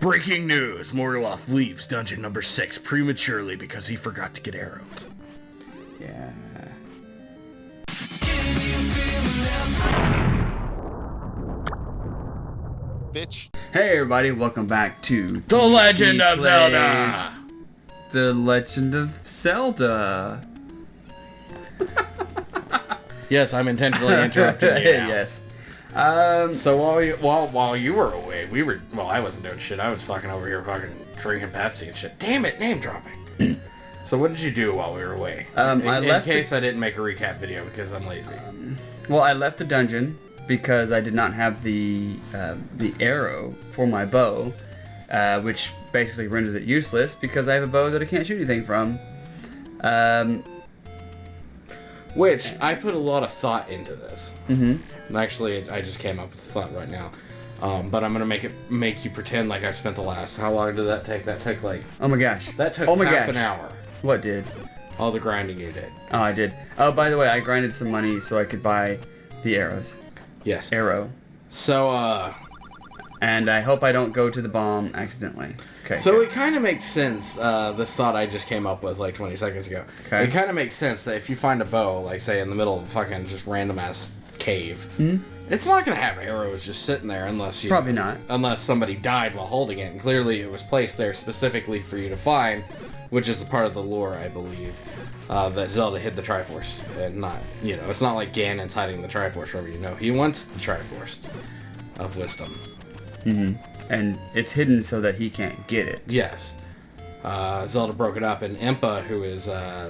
Breaking news. Morgoloth leaves dungeon number 6 prematurely because he forgot to get arrows. Yeah. Bitch. Hey everybody, welcome back to The TBC Legend of Plays Zelda! The Legend of Zelda. Yes, I'm intentionally interrupting you now. Yes. So while you were away, I wasn't doing shit. I was fucking over here fucking drinking Pepsi and shit. Damn it, name dropping. So what did you do while we were away? I in case I didn't make a recap video because I'm lazy. Well, I left the dungeon because I did not have the arrow for my bow, which basically renders it useless because I have a bow that I can't shoot anything from. Which I put a lot of thought into this. Mm-hmm. And actually, I just came up with the thought right now. But I'm gonna make you pretend like I've spent the last. How long did that take? That took like. Oh my gosh. That took half an hour. What did? All the grinding you did. Oh, I did. Oh, by the way, I grinded some money so I could buy the arrows. Yes. Arrow. So, And I hope I don't go to the bomb accidentally. Okay. So it kind of makes sense, this thought I just came up with like 20 seconds ago. Okay. It kind of makes sense that if you find a bow, like say in the middle of a fucking just random ass cave, it's not going to have arrows just sitting there unless you... Probably not. Unless somebody died while holding it, and clearly it was placed there specifically for you to find, which is a part of the lore, I believe, that Zelda hid the Triforce. And not, it's not like Ganon's hiding the Triforce wherever you know. He wants the Triforce of Wisdom. Mm-hmm. And it's hidden so that he can't get it. Yes. Zelda broke it up, and Impa, who is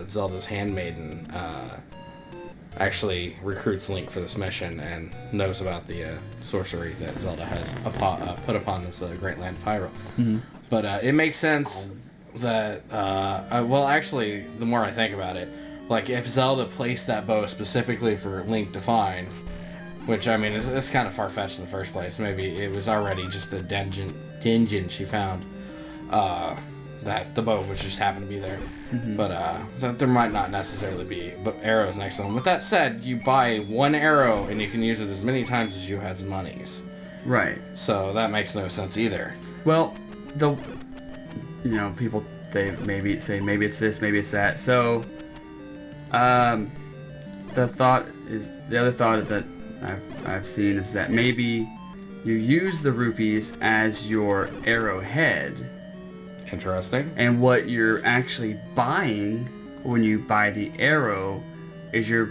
Zelda's handmaiden, actually recruits Link for this mission and knows about the sorcery that Zelda has put upon this great land of Hyrule. Mm-hmm. But it makes sense that, well, actually, the more I think about it, like if Zelda placed that bow specifically for Link to find, which, I mean, it's kind of far-fetched in the first place. Maybe it was already just a dungeon she found, that the bow was just happened to be there. Mm-hmm. But that there might not necessarily be arrows next to them. With that said, you buy one arrow and you can use it as many times as you has monies. Right. So that makes no sense either. Well, people, they maybe say maybe it's this, maybe it's that. So, the other thought that I've seen is that maybe you use the rupees as your arrowhead. Interesting. And what you're actually buying when you buy the arrow is you're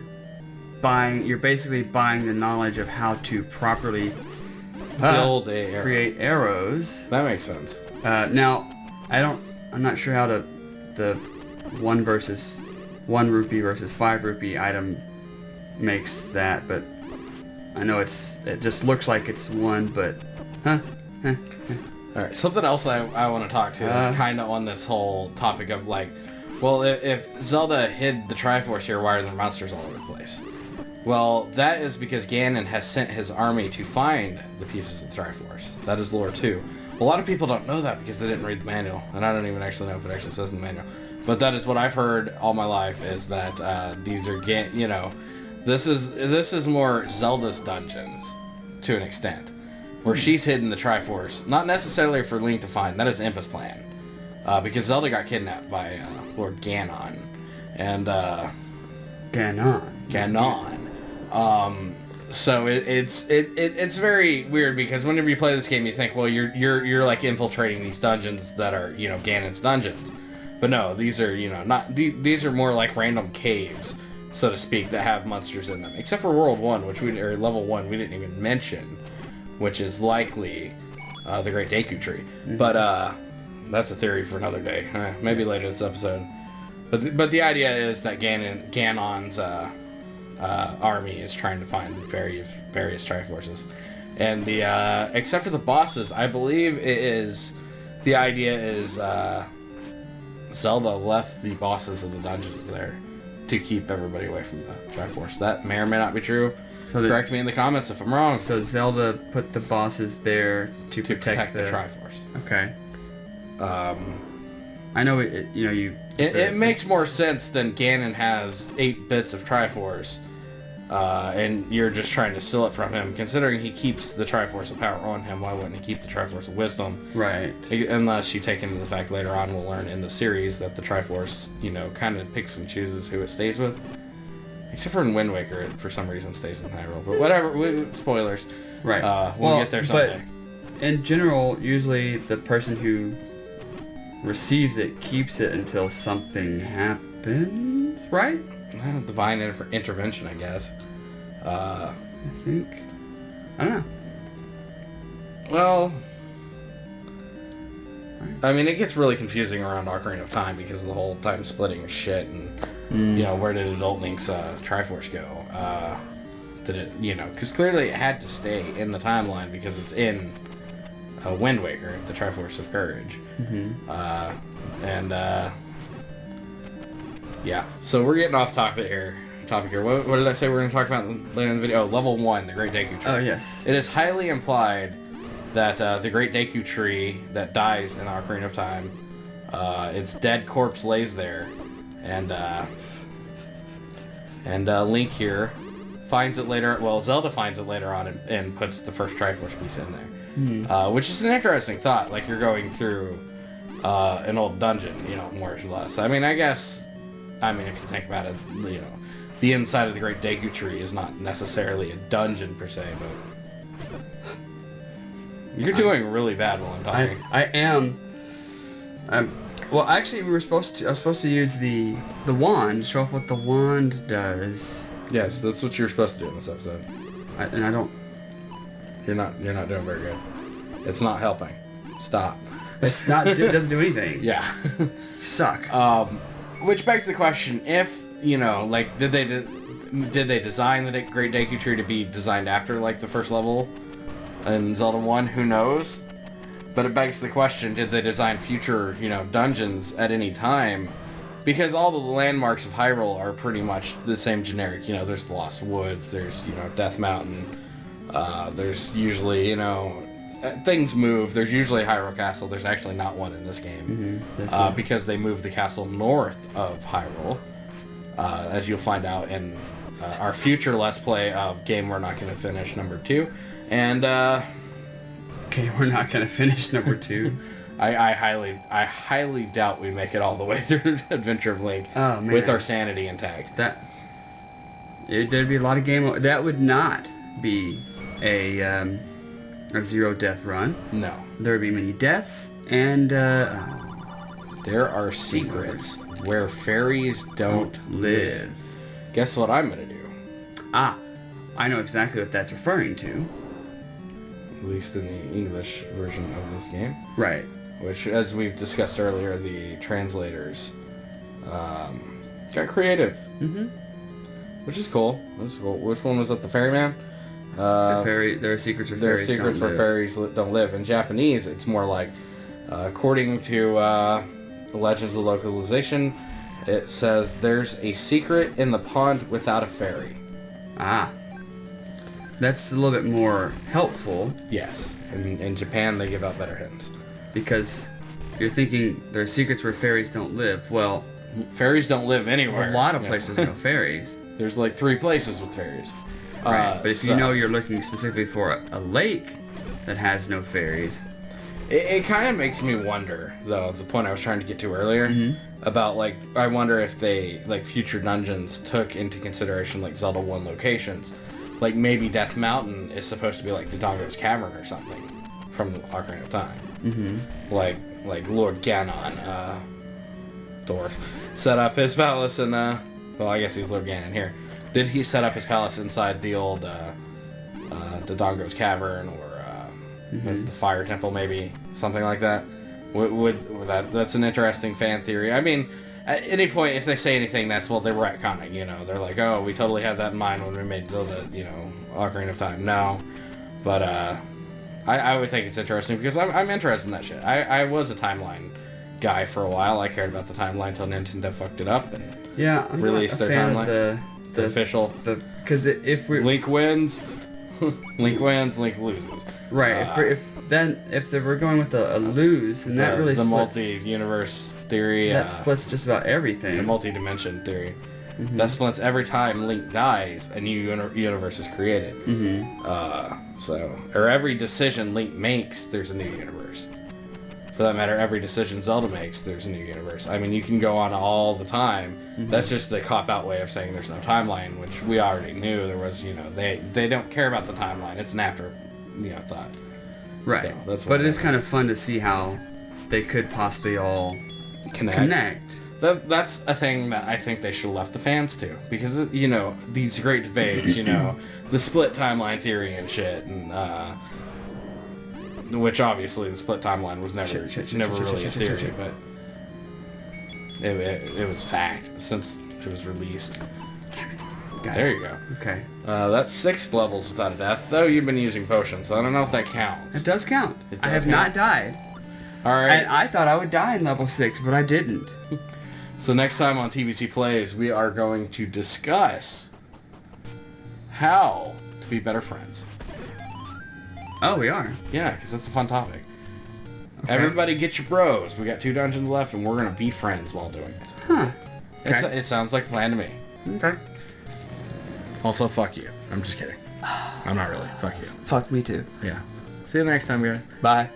basically buying the knowledge of how to properly build create arrows. That makes sense. Now, I'm not sure how the 1 rupee versus 5 rupee item makes that, but I know it just looks like it's 1, but Alright, something else I want to talk to is kind of on this whole topic of like, well, if Zelda hid the Triforce here, why are there monsters all over the place? Well, that is because Ganon has sent his army to find the pieces of the Triforce. That is lore too. A lot of people don't know that because they didn't read the manual, and I don't even actually know if it actually says in the manual. But that is what I've heard all my life, is that these are this is more Zelda's dungeons to an extent, where she's hidden the Triforce, not necessarily for Link to find. That is Impa's plan, because Zelda got kidnapped by Lord Ganon, and Ganon. So it's very weird because whenever you play this game, you think, well, you're like infiltrating these dungeons that are Ganon's dungeons, but no, these are these are more like random caves, so to speak, that have monsters in them. Except for World 1, or Level 1, we didn't even mention, which is likely the Great Deku Tree. Mm-hmm. But that's a theory for another day. Maybe later this episode. But the idea is that Ganon's army is trying to find various Triforces. And except for the bosses, I believe the idea is Zelda left the bosses of the dungeons there to keep everybody away from the Triforce. That may or may not be true. So correct me in the comments if I'm wrong. So Zelda put the bosses there to protect the Triforce. Okay. I know it makes more sense than Ganon has 8 bits of Triforce and you're just trying to steal it from him. Considering he keeps the Triforce of Power on him, why wouldn't he keep the Triforce of Wisdom? Right. Unless you take into the fact later on we'll learn in the series that the Triforce, kind of picks and chooses who it stays with. Except for in Wind Waker, it for some reason stays in Hyrule. But whatever, spoilers. Right. We'll get there someday. But in general, usually the person who receives it keeps it until something happens, right? Divine intervention, I guess. I think. I don't know. Well, I mean, it gets really confusing around Ocarina of Time because of the whole time splitting shit and, where did Adult Link's Triforce go? Did it, because clearly it had to stay in the timeline because it's in Wind Waker, the Triforce of Courage. Yeah, so we're getting off topic here. What did I say we're going to talk about later in the video? Oh, level 1, the Great Deku Tree. Oh, yes. It is highly implied that the Great Deku Tree that dies in Ocarina of Time, its dead corpse lays there, and Link here finds it later. Well, Zelda finds it later on and puts the first Triforce piece in there, which is an interesting thought. Like you're going through an old dungeon, more or less. I mean, if you think about it, the inside of the Great Deku Tree is not necessarily a dungeon per se, but you're doing really bad while I'm talking. I am. Well, actually, I was supposed to use the wand, show off what the wand does. Yes, that's what you're supposed to do in this episode. And I don't. You're not doing very good. It's not helping. Stop. It's not. It doesn't do anything. Yeah. You suck. Which begs the question: if did they design the Great Deku Tree to be designed after the first level in Zelda 1? Who knows? But it begs the question: did they design future dungeons at any time? Because all the landmarks of Hyrule are pretty much the same generic. There's the Lost Woods. There's Death Mountain. There's usually things move. There's usually a Hyrule Castle. There's actually not one in this game because they moved the castle north of Hyrule, as you'll find out in our future Let's Play of Game We're Not Going to Finish number 2. And okay, we're not going to finish number 2. I highly doubt we make it all the way through Adventure of Link with our sanity intact. There'd be a lot of that would not be a zero death run. No. There would be many deaths, and there are secrets where fairies don't live. Guess what I'm gonna do? I know exactly what that's referring to. At least in the English version of this game. Right. Which, as we've discussed earlier, the translators got creative. Which is cool. Which one was that? The Ferryman? There are secrets where fairies don't live. There are secrets where fairies don't live. In Japanese, it's more like, according to Legends of Localization, it says there's a secret in the pond without a fairy. That's a little bit more helpful. Yes. In Japan, they give out better hints. Because you're thinking there are secrets where fairies don't live. Well, fairies don't live anywhere. A lot of places no fairies. There's 3 places with fairies. Right, but if you're looking specifically for a lake that has no fairies. It kind of makes me wonder, though, the point I was trying to get to earlier, about, I wonder if they, future dungeons took into consideration, Zelda 1 locations. Maybe Death Mountain is supposed to be the Dodongo's Cavern or something from the Ocarina of Time. Like Lord Ganon, dwarf, set up his palace in, well, I guess he's Lord Ganon here. Did he set up his palace inside the old Dodongo's Cavern or the Fire Temple, maybe something like that? Would that's an interesting fan theory. I mean, at any point, if they say anything, that's they're retconning. They're like, oh, we totally had that in mind when we made Zelda, Ocarina of Time. No, but I would think it's interesting because I'm interested in that shit. I was a timeline guy for a while. I cared about the timeline until Nintendo fucked it up and released their timeline. The official. Because if we Link wins, Link wins, Link loses. Right. If they were going with a lose, then that really the splits multi-universe theory. That splits just about everything. The multi-dimension theory. that splits every time Link dies, a new universe is created. Or every decision Link makes, there's a new universe. For that matter, every decision Zelda makes, there's a new universe. I mean, you can go on all the time. That's just the cop-out way of saying there's no timeline, which we already knew there was, they don't care about the timeline. It's an after, thought. Right. So that's but it is kind of fun to see how they could possibly all connect. That's a thing that I think they should have left the fans to, because these great debates, the split timeline theory and shit, and which obviously the split timeline was never really a theory, but it was fact since it was released. There you go. Okay. That's 6 levels without a death, though you've been using potions, so I don't know if that counts. It does count. I have count. not died. All right. And I thought I would die in level 6, but I didn't. So next time on TBC Plays, we are going to discuss how to be better friends. Oh, we are? Yeah, because that's a fun topic. Okay. Everybody get your bros. We got 2 dungeons left, and we're going to be friends while doing it. Huh. Okay. It sounds like a plan to me. Okay. Also, fuck you. I'm just kidding. I'm not really. Fuck you. Fuck me too. Yeah. See you next time, guys. Bye.